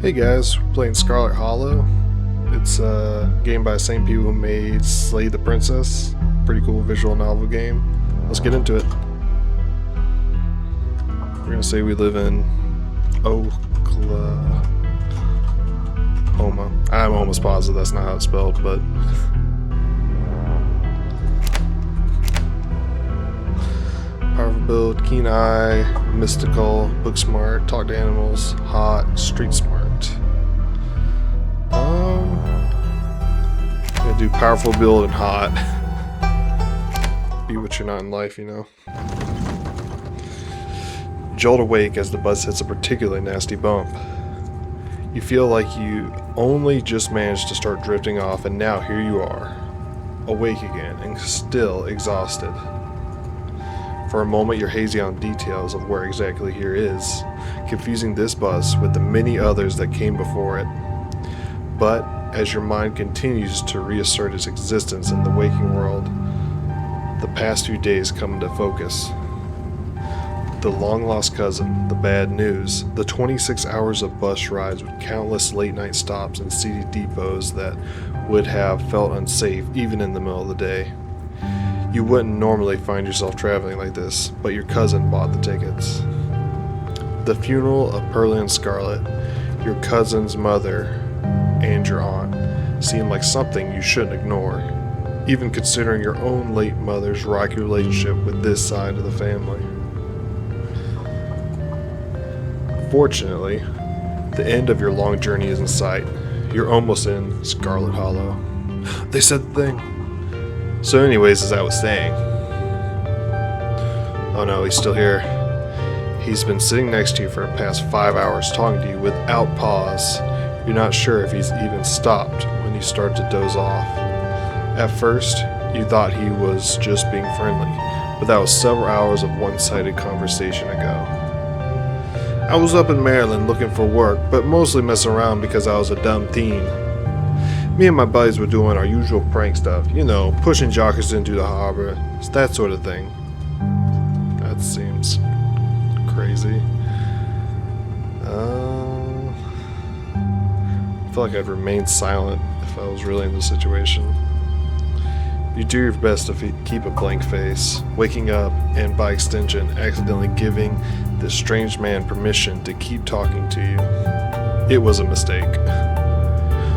Hey guys, we're playing Scarlet Hollow. It's a game by the same people who made Slay the Princess. Pretty cool visual novel game. Let's get into it. We're gonna say we live in Oklahoma. I'm almost positive that's not how it's spelled, but powerful build, keen eye, mystical, book smart, talk to animals, hot, street smart. Gonna do powerful build and hot. Be what you're not in life, you know. Jolt awake as the bus hits a particularly nasty bump. You feel like you only just managed to start drifting off, and now here you are, awake again and still exhausted. For a moment you're hazy on details of where exactly here is, confusing this bus with the many others that came before it. But as your mind continues to reassert its existence in the waking world, the past few days come into focus. The long-lost cousin, the bad news, the 26 hours of bus rides with countless late-night stops and seedy depots that would have felt unsafe even in the middle of the day. You wouldn't normally find yourself traveling like this, but your cousin bought the tickets. The funeral of Pearlie and Scarlet, your cousin's mother, and your aunt seemed like something you shouldn't ignore, even considering your own late mother's rocky relationship with this side of the family. Fortunately, the end of your long journey is in sight. You're almost in Scarlet Hollow. They said the thing. So anyways, as I was saying... Oh no, he's still here. He's been sitting next to you for the past 5 hours talking to you without pause. You're not sure if he's even stopped when you start to doze off. At first, you thought he was just being friendly, but that was several hours of one-sided conversation ago. I was up in Maryland looking for work, but mostly messing around because I was a dumb teen. Me and my buddies were doing our usual prank stuff, you know, pushing jockers into the harbor, that sort of thing. That seems crazy. I feel like I'd remain silent if I was really in the situation. You do your best to keep a blank face, waking up and by extension accidentally giving this strange man permission to keep talking to you. It was a mistake.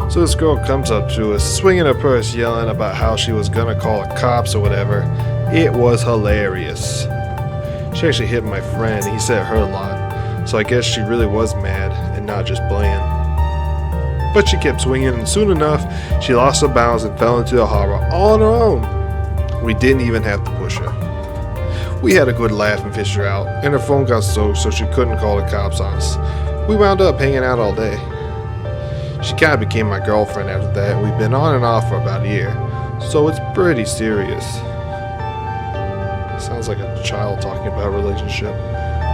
So this girl comes up to us, swinging her purse, yelling about how she was gonna call the cops or whatever. It was hilarious. She actually hit my friend, and he said it hurt a lot, so I guess she really was mad and not just bland. But she kept swinging, and soon enough, she lost her balance and fell into the harbor all on her own. We didn't even have to push her. We had a good laugh and fished her out, and her phone got soaked so she couldn't call the cops on us. We wound up hanging out all day. She kind of became my girlfriend after that, and we've been on and off for about a year, so it's pretty serious. Sounds like a child talking about a relationship.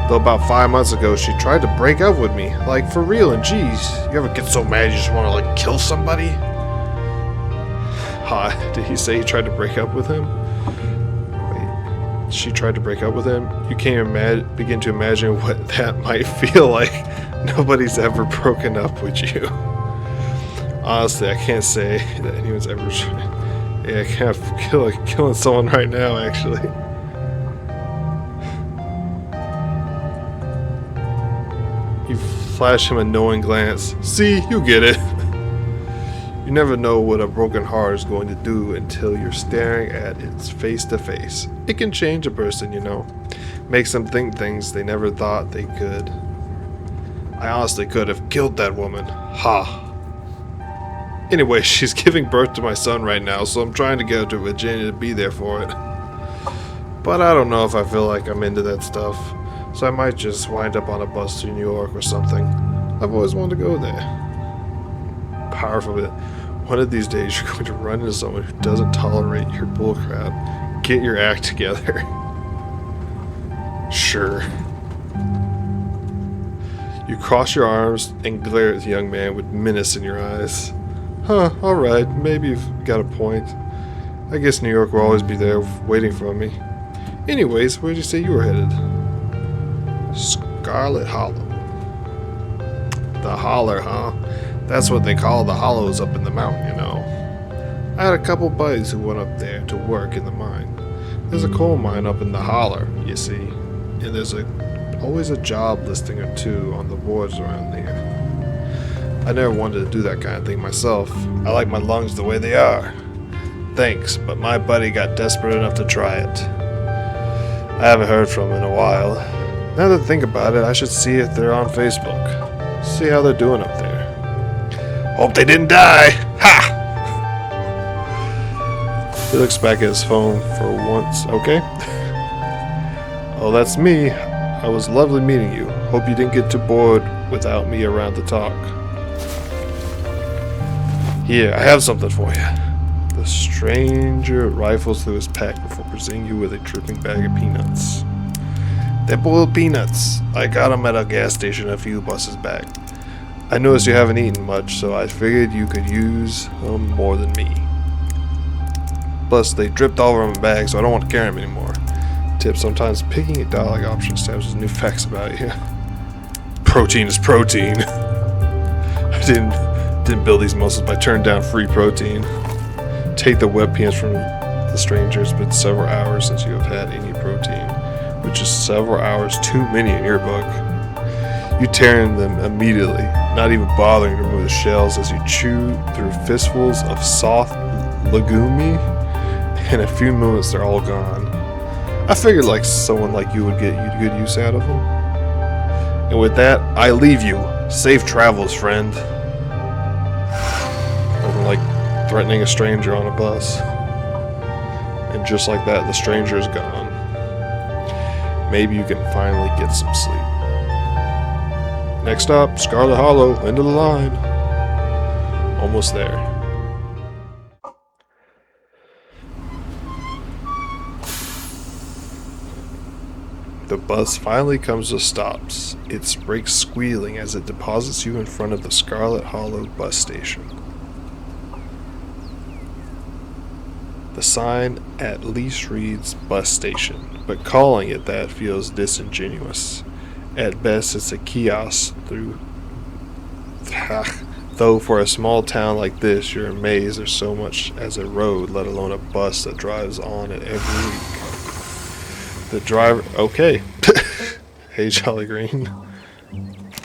Though about 5 months ago, she tried to break up with me. Like, for real, and geez, you ever get so mad you just want to, like, kill somebody? Did he say he tried to break up with him? Wait, she tried to break up with him? You can't begin to imagine what that might feel like. Nobody's ever broken up with you. Honestly, I can't say that anyone's ever tried. Yeah, I kind of feel like killing someone right now, actually. You flash him a knowing glance. See, you get it. You never know what a broken heart is going to do until you're staring at it face to face. It can change a person, you know. Makes them think things they never thought they could. I honestly could have killed that woman. Ha. Anyway, she's giving birth to my son right now, so I'm trying to get her to Virginia to be there for it. But I don't know if I feel like I'm into that stuff. So I might just wind up on a bus to New York or something. I've always wanted to go there. Powerful bit. One of these days you're going to run into someone who doesn't tolerate your bullcrap. Get your act together. Sure. You cross your arms and glare at the young man with menace in your eyes. Huh, alright, maybe you've got a point. I guess New York will always be there waiting for me. Anyways, where'd you say you were headed? Scarlet Hollow. The holler, huh? That's what they call the hollows up in the mountain, you know. I had a couple buddies who went up there to work in the mine. There's a coal mine up in the holler, you see, and there's always a job listing or two on the boards around here. I never wanted to do that kind of thing myself. I like my lungs the way they are. Thanks, but my buddy got desperate enough to try it. I haven't heard from him in a while. Now that I think about it, I should see if they're on Facebook. See how they're doing up there. Hope they didn't die! Ha! He looks back at his phone for once. Okay. Oh, that's me. I was lovely meeting you. Hope you didn't get too bored without me around to talk. Here, I have something for you. The stranger rifles through his pack before presenting you with a dripping bag of peanuts. They're boiled peanuts. I got them at a gas station a few buses back. I noticed you haven't eaten much, so I figured you could use them more than me. Plus, they dripped all over my bag, so I don't want to carry them anymore. Tip, sometimes picking a dialogue option establishes new facts about you. Protein is protein. I didn't build these muscles by turning down free protein. Take the wet peanuts from the stranger. It's been several hours since you have had any protein, which is several hours too many in your book. You tear them immediately, not even bothering to remove the shells as you chew through fistfuls of soft legume. In a few moments, they're all gone. I figured like someone like you would get good use out of them. And with that, I leave you. Safe travels, friend. Nothing like threatening a stranger on a bus. And just like that, the stranger is gone. Maybe you can finally get some sleep. Next up, Scarlet Hollow, end of the line. Almost there. The bus finally comes to stops, its brakes squealing as it deposits you in front of the Scarlet Hollow bus station. The sign at least reads bus station, but calling it that feels disingenuous. At best, it's a kiosk though for a small town like this, you're amazed there's so much as a road, let alone a bus that drives on it every week. The driver, okay. Hey, Jolly Green.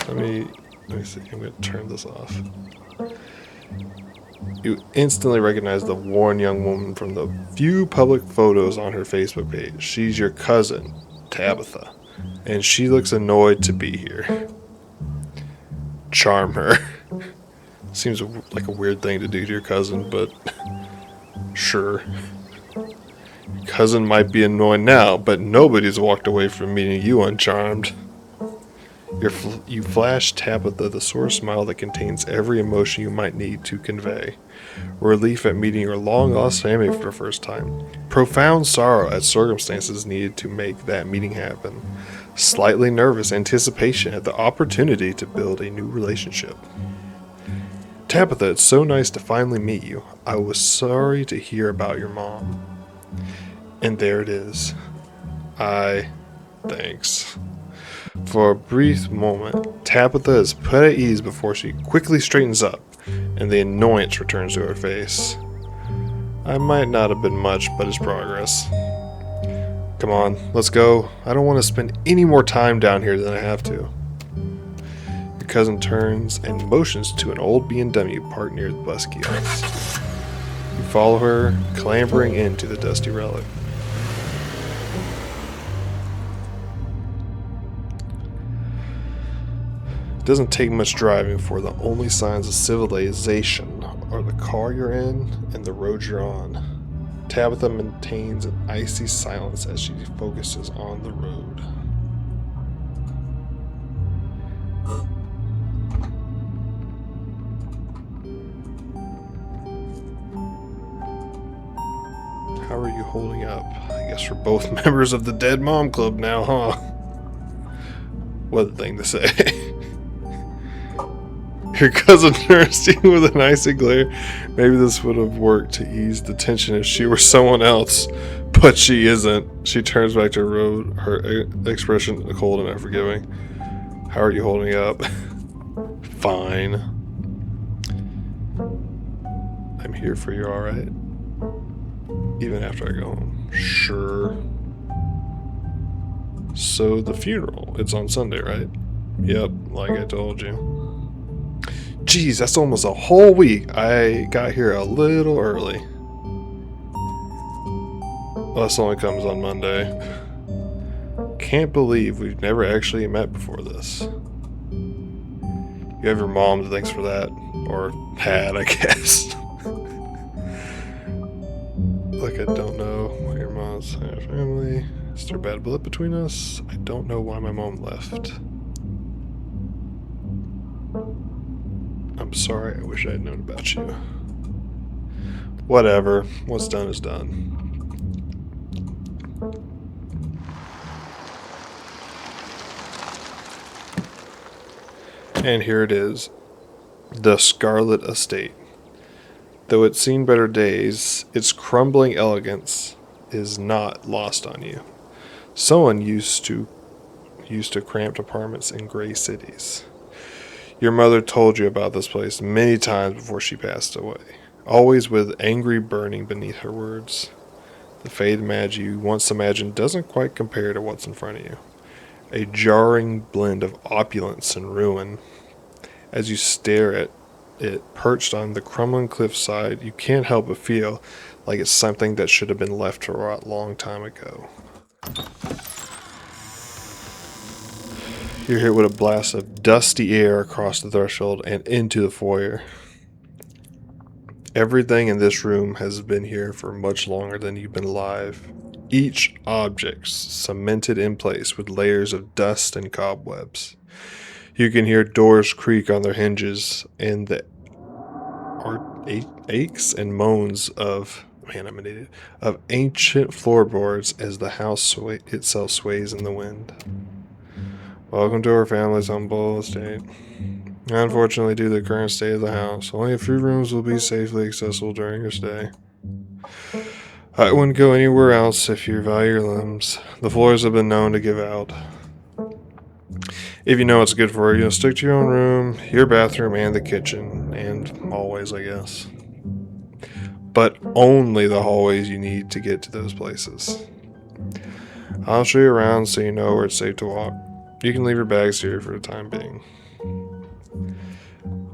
Let me see. I'm going to turn this off. You instantly recognize the worn young woman from the few public photos on her Facebook page. She's your cousin, Tabitha, and she looks annoyed to be here. Charm her. Seems like a weird thing to do to your cousin, but sure. Cousin might be annoyed now, but nobody's walked away from meeting you uncharmed. You flash Tabitha the sore smile that contains every emotion you might need to convey. Relief at meeting your long-lost family for the first time. Profound sorrow at circumstances needed to make that meeting happen. Slightly nervous anticipation at the opportunity to build a new relationship. Tabitha, it's so nice to finally meet you. I was sorry to hear about your mom. And there it is. Thanks. For a brief moment, Tabitha is put at ease before she quickly straightens up, and the annoyance returns to her face. I might not have been much, but it's progress. Come on, let's go. I don't want to spend any more time down here than I have to. Your cousin turns and motions to an old BMW parked near the bus kiosk. You follow her, clambering into the dusty relic. It doesn't take much driving for the only signs of civilization are the car you're in and the road you're on. Tabitha maintains an icy silence as she focuses on the road. How are you holding up? I guess we're both members of the Dead Mom Club now, huh? What a thing to say. Your cousin turns to you with an icy glare. Maybe this would have worked to ease the tension if she were someone else, but she isn't. She turns back to her road, her expression cold and unforgiving. How are you holding up? Fine. I'm here for you, alright? Even after I go home. Sure. So the funeral, it's on Sunday, right? Yep, like I told you. Jeez, that's almost a whole week. I got here a little early. Well, this only comes on Monday. Can't believe we've never actually met before this. You have your mom to thanks for that. Or had, I guess. Like I don't know why your mom's family. Is there a bad blood between us? I don't know why my mom left. I'm sorry, I wish I had known about you. Whatever. What's done is done. And here it is. The Scarlet Estate. Though it's seen better days, its crumbling elegance is not lost on you. Someone used to cramped apartments in gray cities. Your mother told you about this place many times before she passed away, always with angry burning beneath her words. The faded magic you once imagined doesn't quite compare to what's in front of you. A jarring blend of opulence and ruin. As you stare at it perched on the crumbling cliffside, you can't help but feel like it's something that should have been left to rot a long time ago. You're hit with a blast of dusty air across the threshold and into the foyer. Everything in this room has been here for much longer than you've been alive. Each object cemented in place with layers of dust and cobwebs. You can hear doors creak on their hinges and the aches and moans of ancient floorboards as the house itself sways in the wind. Welcome to our family's humble estate. Unfortunately, due to the current state of the house, only a few rooms will be safely accessible during your stay. I wouldn't go anywhere else if you value your limbs. The floors have been known to give out. If you know what's good for you, stick to your own room, your bathroom, and the kitchen, and hallways, I guess. But only the hallways you need to get to those places. I'll show you around so you know where it's safe to walk. You can leave your bags here for the time being.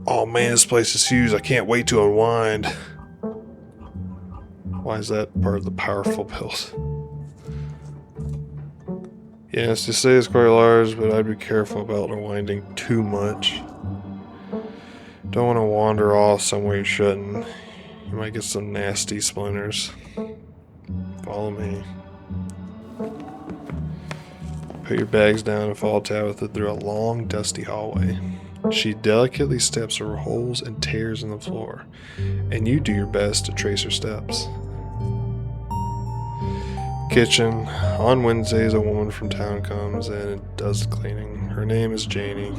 Oh man, this place is huge. I can't wait to unwind. Why is that part of the powerful pills? Yes, to say it's quite large, but I'd be careful about unwinding too much. Don't want to wander off somewhere you shouldn't. You might get some nasty splinters. Follow me. Put your bags down and follow Tabitha through a long, dusty hallway. She delicately steps over holes and tears in the floor, and you do your best to trace her steps. Kitchen. On Wednesdays, a woman from town comes in and does the cleaning. Her name is Janie.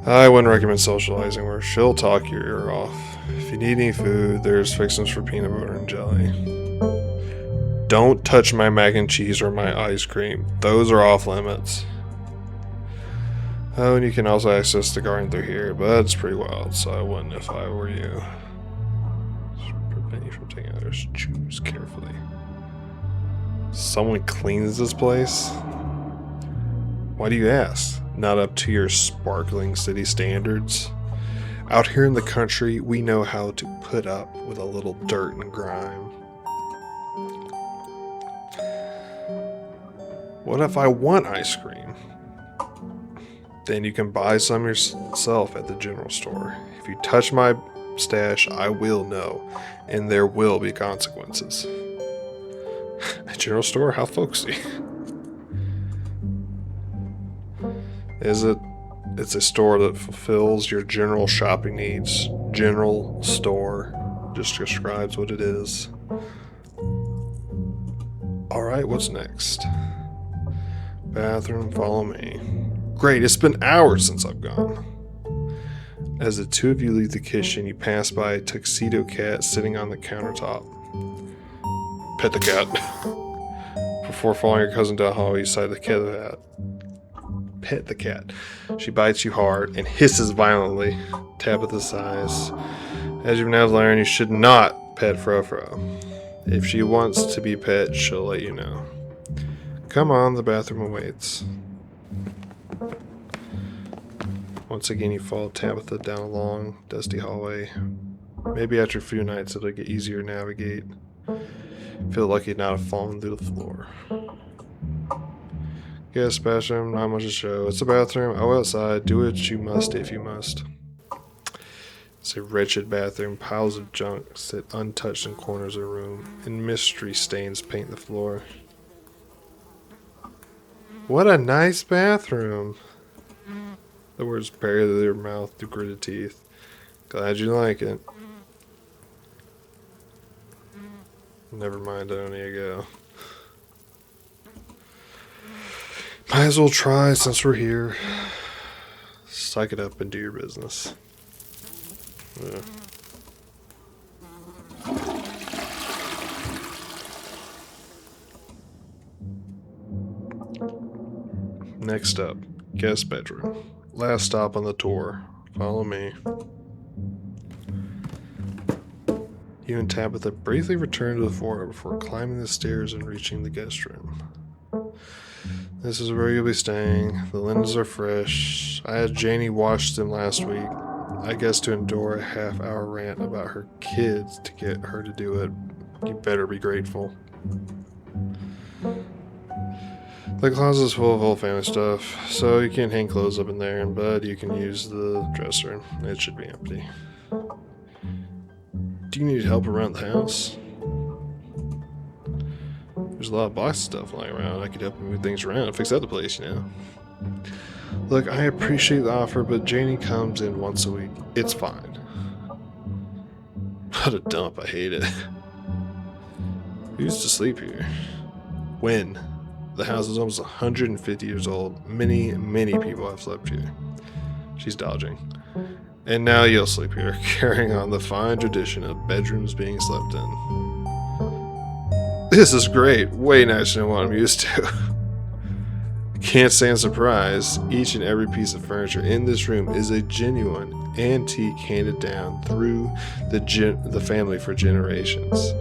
I wouldn't recommend socializing with her. She'll talk your ear off. If you need any food, there's fixings for peanut butter and jelly. Don't touch my mac and cheese or my ice cream. Those are off limits. Oh, and you can also access the garden through here, but it's pretty wild, so I wouldn't if I were you. Just prevent you from taking others. Choose carefully. Someone cleans this place? Why do you ask? Not up to your sparkling city standards? Out here in the country, we know how to put up with a little dirt and grime. What if I want ice cream? Then you can buy some yourself at the general store. If you touch my stash, I will know, and there will be consequences. A general store? How folksy. Is it? It's a store that fulfills your general shopping needs. General store just describes what it is. Alright, what's next? Bathroom, follow me. Great, it's been hours since I've gone. As the two of you leave the kitchen, you pass by a tuxedo cat sitting on the countertop. Pet the cat. Before following your cousin down the hallway, you sight the cat of the hat. pet the cat. She bites you hard and hisses violently. Tabitha sighs. As you've now learned, you should not pet Fro-Fro. If she wants to be pet, she'll let you know. Come on, the bathroom awaits. Once again, you follow Tabitha down a long, dusty hallway. Maybe after a few nights, it'll get easier to navigate. Feel lucky not have fallen through the floor. Yes, bathroom, not much to show. It's a bathroom. Oh, outside. Do what you must if you must. It's a wretched bathroom. Piles of junk sit untouched in corners of the room, and mystery stains paint the floor. What a nice bathroom. The words buried in their mouth through gritted teeth. Glad you like it. Never mind, I don't need to go. Might as well try since we're here. Suck it up and do your business. Yeah. Next up, guest bedroom. Last stop on the tour. Follow me. You and Tabitha briefly return to the floor before climbing the stairs and reaching the guest room. This is where you'll be staying. The linens are fresh. I had Janie wash them last week. I guess to endure a half-hour rant about her kids to get her to do it. You better be grateful. The closet is full of whole family stuff, so you can't hang clothes up in there, but you can use the dresser. It should be empty. Do you need help around the house? There's a lot of box stuff lying around. I could help you move things around and fix up the place, you know. Look, I appreciate the offer, but Janie comes in once a week. It's fine. What a dump. I hate it. Who used to sleep here? When? The house is almost 150 years old. Many, many people have slept here. She's dodging. And now you'll sleep here, carrying on the fine tradition of bedrooms being slept in. This is great. Way nicer than what I'm used to. Can't say I'm surprised. Each and every piece of furniture in this room is a genuine antique handed down through the family for generations.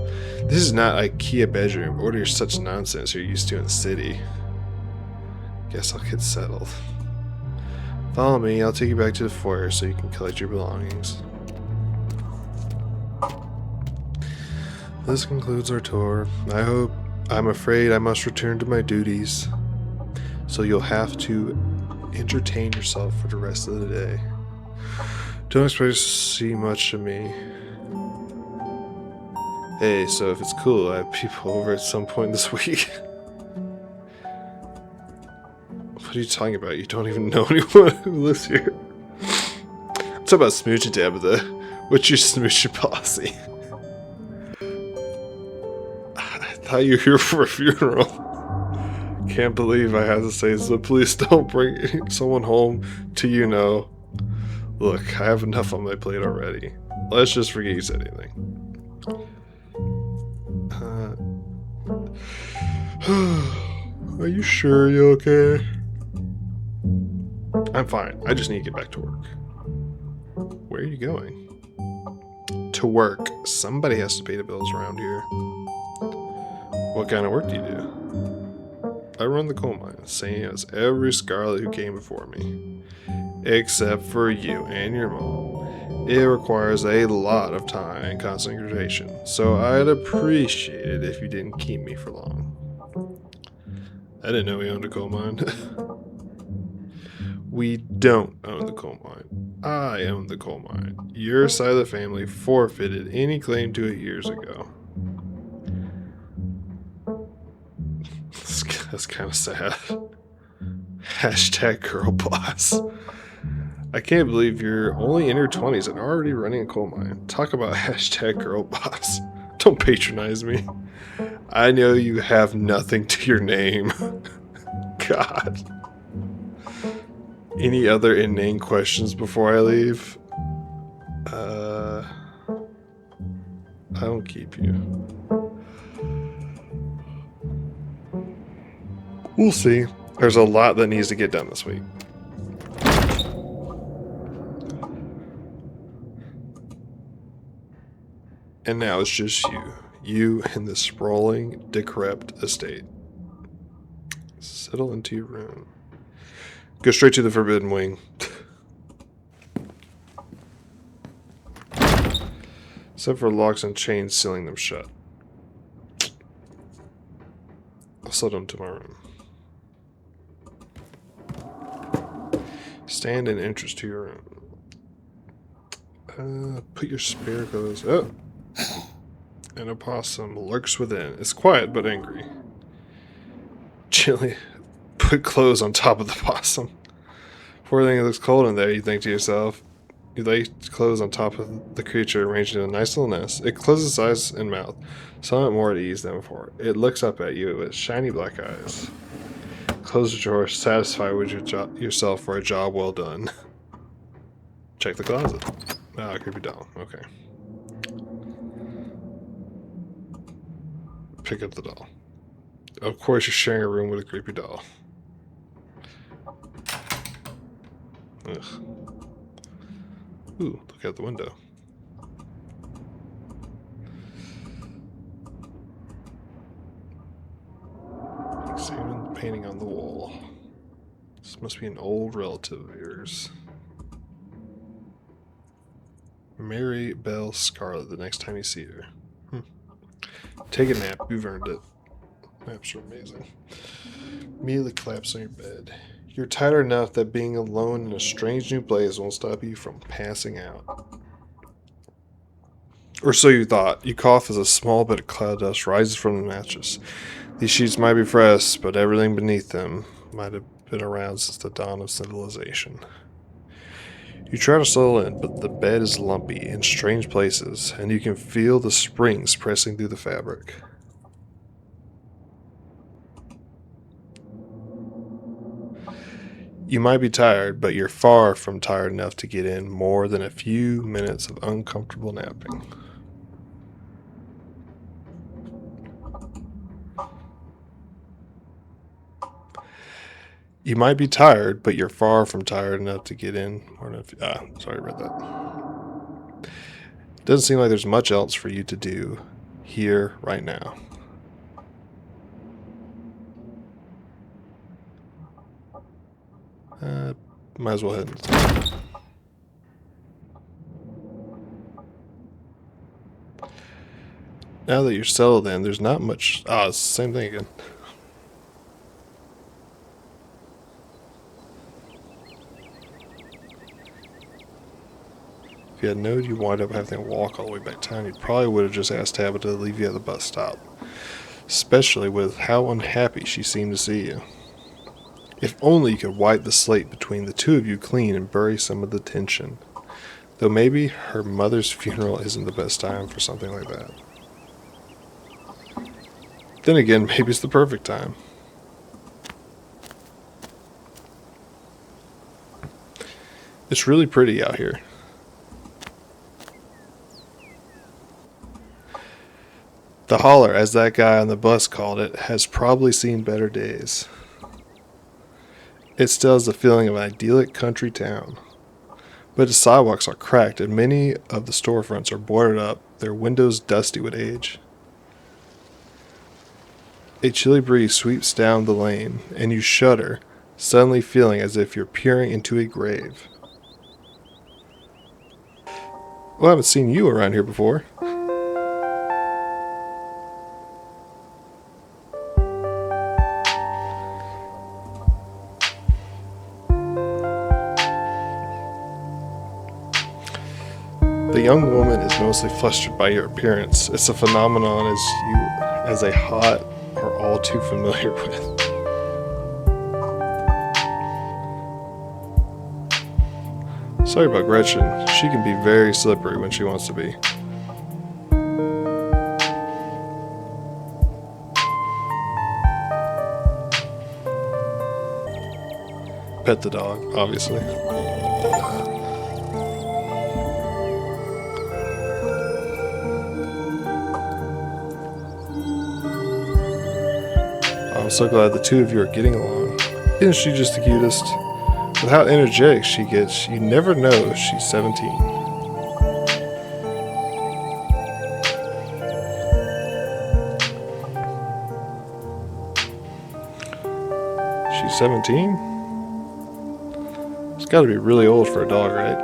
This is not IKEA bedroom or such nonsense you're used to in the city. Guess I'll get settled. Follow me, I'll take you back to the foyer so you can collect your belongings. This concludes our tour. I'm afraid I must return to my duties. So you'll have to entertain yourself for the rest of the day. Don't expect to see much of me. Hey, so if it's cool, I have people over at some point this week. What are you talking about? You don't even know anyone who lives here. I'm talking about smooching, Tabitha. What's your smooching policy? I thought you were here for a funeral. Can't believe I have to say this, but please don't bring someone home to you know. Look, I have enough on my plate already. Let's just forget you said anything. Are you sure you're okay? I'm fine. I just need to get back to work. Where are you going? To work. Somebody has to pay the bills around here. What kind of work do you do? I run the coal mine, same as every Scarlet who came before me. Except for you and your mom. It requires a lot of time and concentration, so I'd appreciate it if you didn't keep me for long. I didn't know we owned a coal mine. We don't own the coal mine. I own the coal mine. Your side of the family forfeited any claim to it years ago. That's kind of sad. Hashtag girl boss. I can't believe you're only in your 20s and already running a coal mine. Talk about hashtag girl boss. Don't patronize me. I know you have nothing to your name. God. Any other inane questions before I leave? I don't keep you. We'll see. There's a lot that needs to get done this week. And now it's just you. You and this sprawling, decrepit estate. Settle into your room. Go straight to the Forbidden Wing. Except for locks and chains sealing them shut. I'll set them to my room. Stand and entrance to your room. Put your spare clothes up. An opossum lurks within. It's quiet but angry. Chilly. Put clothes on top of the possum. Poor thing, it looks cold in there, you think to yourself. You lay clothes on top of the creature arranged in a nice little nest. It closes its eyes and mouth, somewhat more at ease than before. It looks up at you with shiny black eyes. Close the drawer, satisfied with yourself for a job well done. Check the closet. Ah, creepy doll. Okay. Pick up the doll. Of course you're sharing a room with a creepy doll. Ugh. Ooh, look out the window. Examine the painting on the wall. This must be an old relative of yours. Mary Belle Scarlet the next time you see her. Take a nap. You've earned it. Naps are amazing. Immediately collapse on your bed. You're tired enough that being alone in a strange new place won't stop you from passing out. Or so you thought. You cough as a small bit of cloud dust rises from the mattress. These sheets might be fresh, but everything beneath them might have been around since the dawn of civilization. You try to settle in, but the bed is lumpy in strange places, and you can feel the springs pressing through the fabric. You might be tired, but you're far from tired enough to get in more than a few minutes of uncomfortable napping. You might be tired, but you're far from tired enough to get in more than a few... sorry about that. Doesn't seem like there's much else for you to do here right now. Might as well head into town. Now that you're settled in, there's not much... it's the same thing again. If you had known you'd wind up having to walk all the way back to town, you probably would have just asked Tabitha to leave you at the bus stop. Especially with how unhappy she seemed to see you. If only you could wipe the slate between the two of you clean and bury some of the tension. Though maybe her mother's funeral isn't the best time for something like that. Then again, maybe it's the perfect time. It's really pretty out here. The holler, as that guy on the bus called it, has probably seen better days. It still has the feeling of an idyllic country town. But the sidewalks are cracked and many of the storefronts are boarded up, their windows dusty with age. A chilly breeze sweeps down the lane, and you shudder, suddenly feeling as if you're peering into a grave. Well, I haven't seen you around here before. The young woman is mostly flustered by your appearance. It's a phenomenon as a hot are all too familiar with. Sorry about Gretchen. She can be very slippery when she wants to be. Pet the dog, obviously. I'm so glad the two of you are getting along. Isn't she just the cutest? With how energetic she gets, you never know she's 17. She's 17? It's gotta be really old for a dog, right?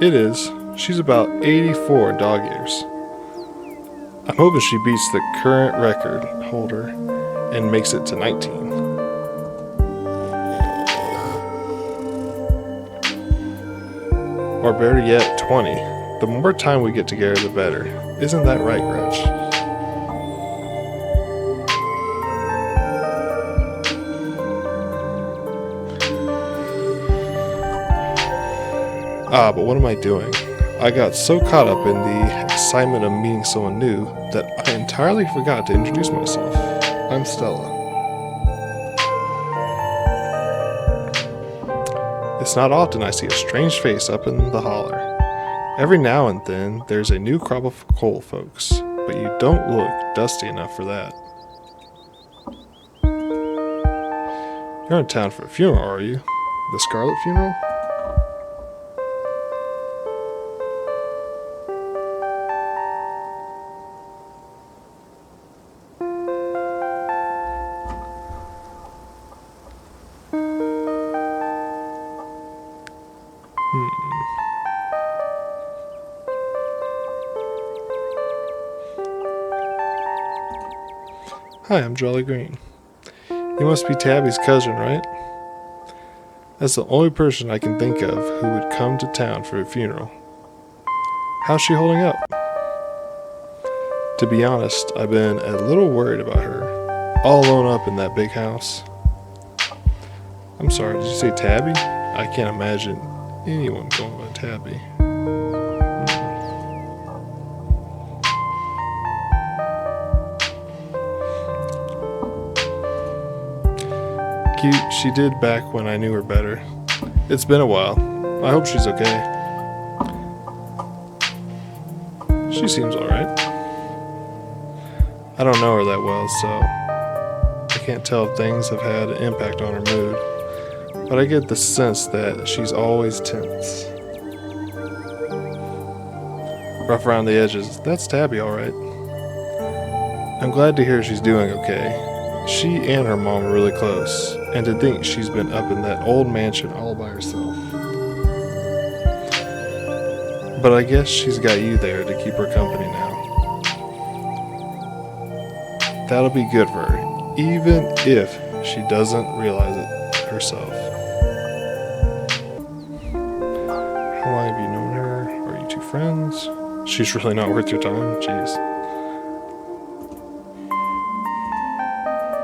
It is. She's about 84 dog years. I'm hoping she beats the current record holder and makes it to 19. Or better yet, 20. The more time we get together, the better. Isn't that right, Gretch? But what am I doing? I got so caught up in the excitement of meeting someone new that I entirely forgot to introduce myself. I'm Stella. It's not often I see a strange face up in the holler. Every now and then, there's a new crop of coal folks, but you don't look dusty enough for that. You're in town for a funeral, are you? The Scarlet funeral? Hi, I'm Jolly Green. You must be Tabby's cousin, right? That's the only person I can think of who would come to town for a funeral. How's she holding up? To be honest, I've been a little worried about her, all alone up in that big house. I'm sorry, did you say Tabby? I can't imagine anyone going by Tabby. Cute, she did back when I knew her better. It's been a while. I hope she's okay. She seems alright. I don't know her that well, so I can't tell if things have had an impact on her mood. But I get the sense that she's always tense. Rough around the edges. That's Tabby, alright. I'm glad to hear she's doing okay. She and her mom are really close, and to think she's been up in that old mansion all by herself. But I guess she's got you there to keep her company now. That'll be good for her, even if she doesn't realize it herself. How long have you known her? Are you two friends? She's really not worth your time? Jeez.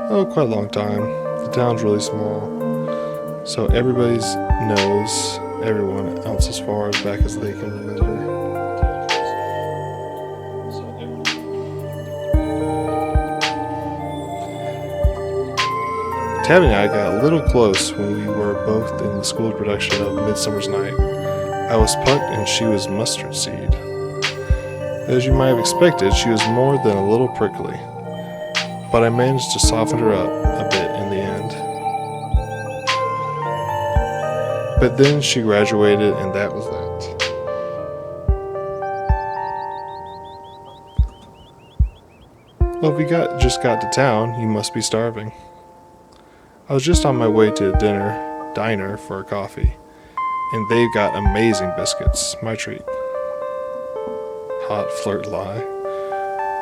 Oh, quite a long time. The town's really small, so everybody knows everyone else as far as back as they can remember. Tabby and I got a little close when we were both in the school production of Midsummer's Night. I was Puck and she was Mustard Seed. As you might have expected, she was more than a little prickly, but I managed to soften her up a bit in the end. But then she graduated, and that was that. Well, if you just got to town, you must be starving. I was just on my way to a diner for a coffee, and they've got amazing biscuits. My treat. Hot flirt lie.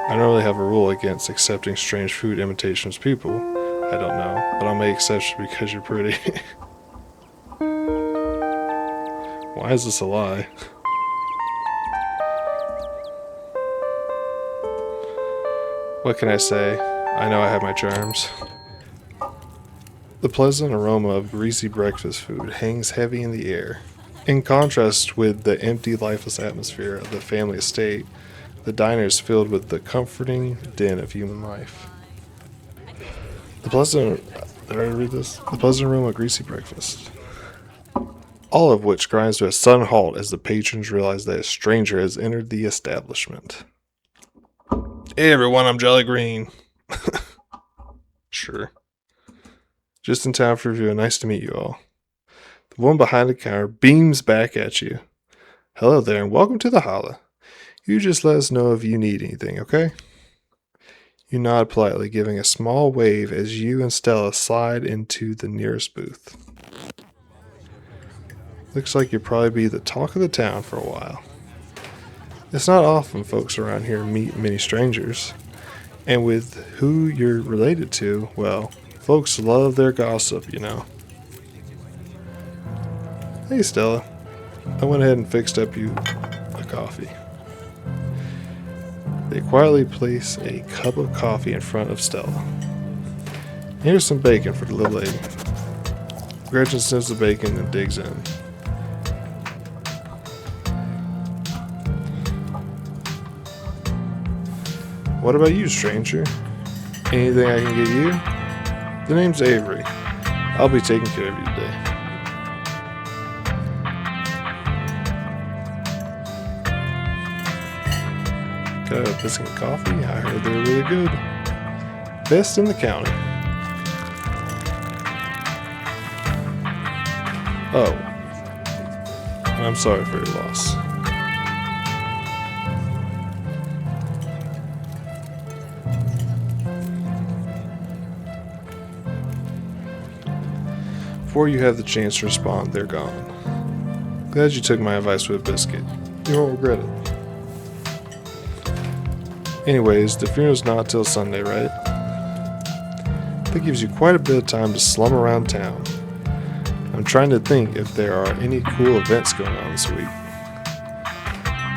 I don't really have a rule against accepting strange food imitations of people. I don't know, but I'll make exceptions because you're pretty. Why is this a lie? What can I say? I know I have my charms. The pleasant aroma of greasy breakfast food hangs heavy in the air. In contrast with the empty, lifeless atmosphere of the family estate, the diner is filled with the comforting din of human life. The pleasant aroma of greasy breakfast. All of which grinds to a sudden halt as the patrons realize that a stranger has entered the establishment. Hey everyone, I'm Jolly Green. Sure. Just in time for review. Nice to meet you all. The woman behind the counter beams back at you. Hello there, and welcome to the Hollow. You just let us know if you need anything, okay? You nod politely, giving a small wave as you and Stella slide into the nearest booth. Looks like you'll probably be the talk of the town for a while. It's not often folks around here meet many strangers, and with who you're related to, well, folks love their gossip, you know. Hey Stella, I went ahead and fixed up you a coffee. They quietly place a cup of coffee in front of Stella. Here's some bacon for the little lady. Gretchen sniffs the bacon and digs in. What about you, stranger? Anything I can get you? The name's Avery. I'll be taking care of you today. Got a biscuit and coffee? I heard they're really good. Best in the county. Oh. I'm sorry for your loss. Before you have the chance to respond, they're gone. Glad you took my advice with a biscuit. You won't regret it. Anyways, the funeral's not till Sunday, right? That gives you quite a bit of time to slum around town. I'm trying to think if there are any cool events going on this week.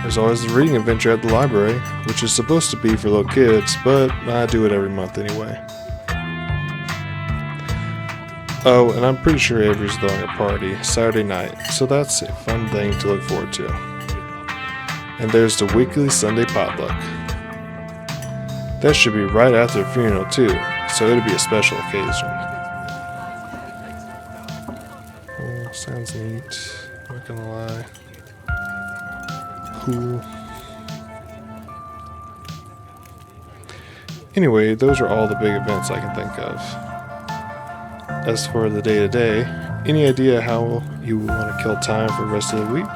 There's always the reading adventure at the library, which is supposed to be for little kids, but I do it every month anyway. Oh, and I'm pretty sure Avery's throwing a party Saturday night, so that's a fun thing to look forward to. And there's the weekly Sunday potluck. That should be right after the funeral too, so it'll be a special occasion. Oh, sounds neat. Not gonna lie. Cool. Anyway, those are all the big events I can think of. As for the day-to-day, any idea how you want to kill time for the rest of the week?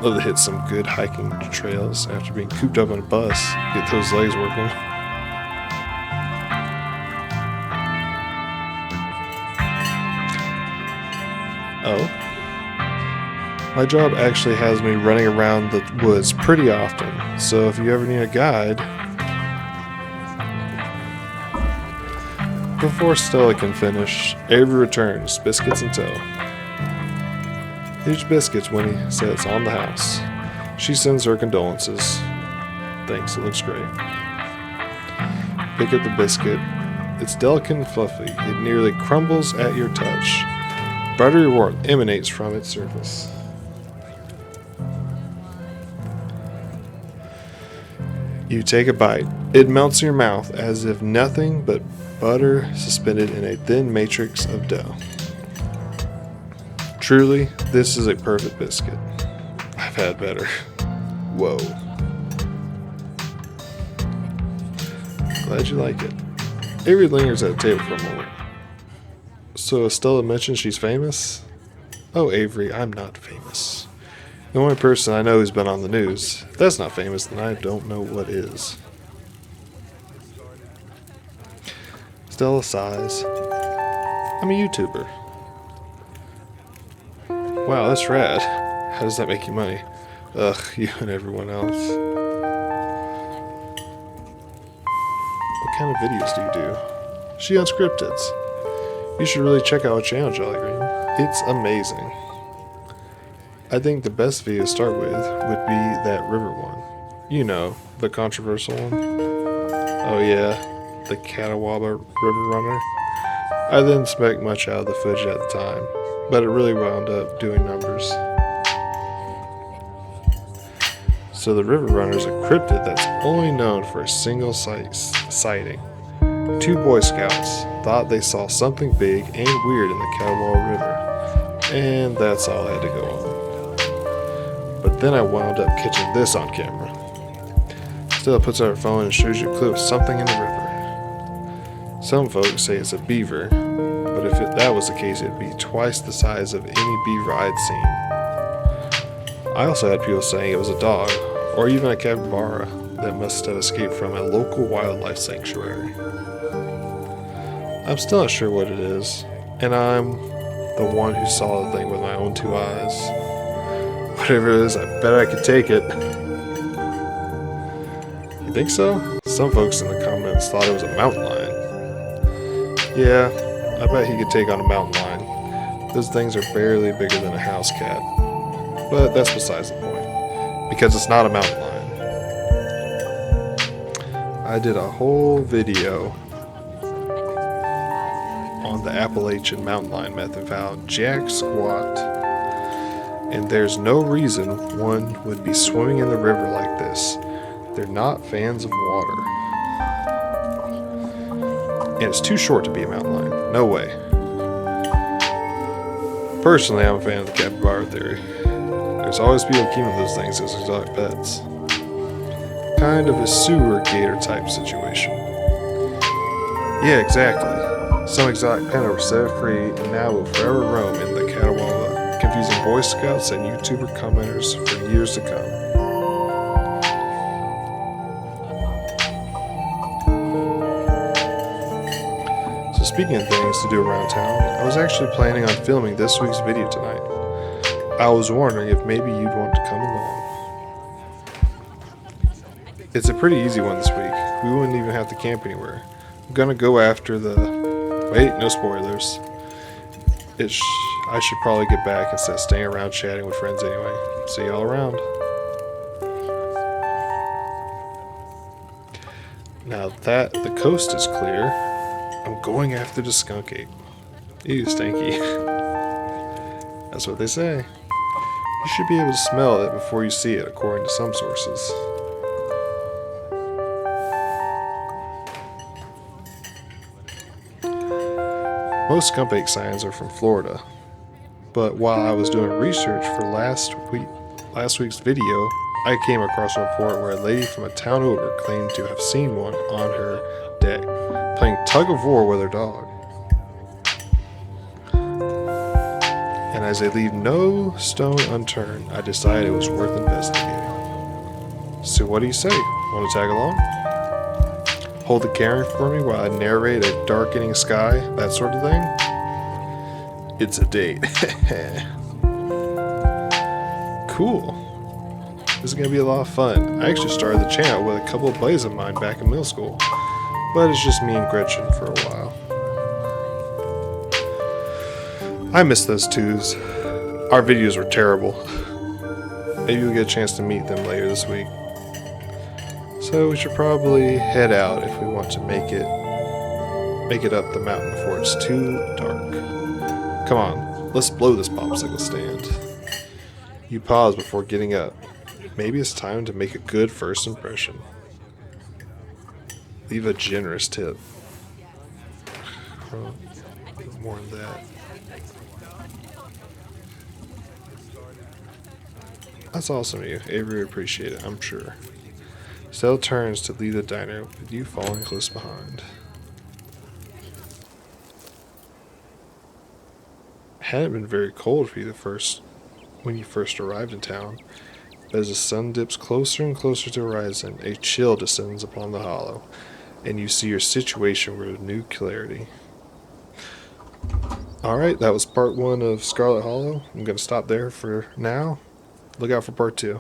Love to hit some good hiking trails after being cooped up on a bus. Get those legs working. Oh. My job actually has me running around the woods pretty often, so if you ever need a guide... Before Stella can finish, Avery returns, biscuits in tow. Here's biscuits, Winnie says on the house. She sends her condolences. Thanks, it looks great. Pick up the biscuit. It's delicate and fluffy. It nearly crumbles at your touch. Buttery warmth emanates from its surface. You take a bite. It melts in your mouth as if nothing but butter suspended in a thin matrix of dough. Truly, this is a perfect biscuit. I've had better. Whoa. Glad you like it. Avery lingers at the table for a moment. So Stella mentioned she's famous? Oh, Avery, I'm not famous. The only person I know who's been on the news. If that's not famous, then I don't know what is. Stella sighs. I'm a YouTuber. Wow, that's rad. How does that make you money? Ugh, you and everyone else. What kind of videos do you do? She unscripted. You should really check out her channel, Jolly Green. It's amazing. I think the best video to start with would be that river one. You know, the controversial one. Oh yeah, the Catawba River Runner. I didn't expect much out of the footage at the time, but it really wound up doing numbers. So the River Runner is a cryptid that's only known for a single sighting. 2 Boy Scouts thought they saw something big and weird in the Catawba River, and that's all I had to go on. But then I wound up catching this on camera. Stella puts out her phone and shows you a clip of something in the river. Some folks say it's a beaver, but if that was the case, it'd be twice the size of any beaver I'd seen. I also had people saying it was a dog, or even a capybara that must have escaped from a local wildlife sanctuary. I'm still not sure what it is, and I'm the one who saw the thing with my own 2 eyes. Whatever it is, I bet I could take it. You think so? Some folks in the comments thought it was a mountain lion. Yeah, I bet he could take on a mountain lion. Those things are barely bigger than a house cat. But that's besides the point, because it's not a mountain lion. I did a whole video on the Appalachian mountain lion myth and found jack squat. And there's no reason one would be swimming in the river like this. They're not fans of water. And it's too short to be a mountain lion. No way. Personally, I'm a fan of the capybara theory. There's always people keeping those things as exotic pets. Kind of a sewer gator type situation. Yeah, exactly. Some exotic pet were set free and now will forever roam in the Catawba, confusing Boy Scouts and YouTuber commenters for years to come. Speaking of things to do around town, I was actually planning on filming this week's video tonight. I was wondering if maybe you'd want to come along. It's a pretty easy one this week. We wouldn't even have to camp anywhere. I'm gonna go after the... Wait, no spoilers. I should probably get back instead of staying around chatting with friends anyway. See y'all around. Now that the coast is clear, I'm going after the skunk ape. Ew, stanky. That's what they say. You should be able to smell it before you see it, according to some sources. Most skunk ape signs are from Florida, but while I was doing research for last week's video, I came across a report where a lady from a town over claimed to have seen one on her deck, playing tug of war with her dog. And as they leave no stone unturned, I decided it was worth investigating. So what do you say? Want to tag along? Hold the camera for me while I narrate a darkening sky, that sort of thing? It's a date. Cool. This is going to be a lot of fun. I actually started the channel with a couple of buddies of mine back in middle school, but it's just me and Gretchen for a while. I miss those twos. Our videos were terrible. Maybe we'll get a chance to meet them later this week. So we should probably head out if we want to make it up the mountain before it's too dark. Come on, let's blow this popsicle stand. You pause before getting up. Maybe it's time to make a good first impression. Leave a generous tip. More than that. That's awesome of you. Avery would appreciate it, I'm sure. Stella turns to leave the diner, with you following close behind. It hadn't been very cold for you when you first arrived in town, but as the sun dips closer and closer to the horizon, a chill descends upon the hollow, and you see your situation with new clarity. Alright, that was part 1 of Scarlet Hollow. I'm going to stop there for now. Look out for part 2.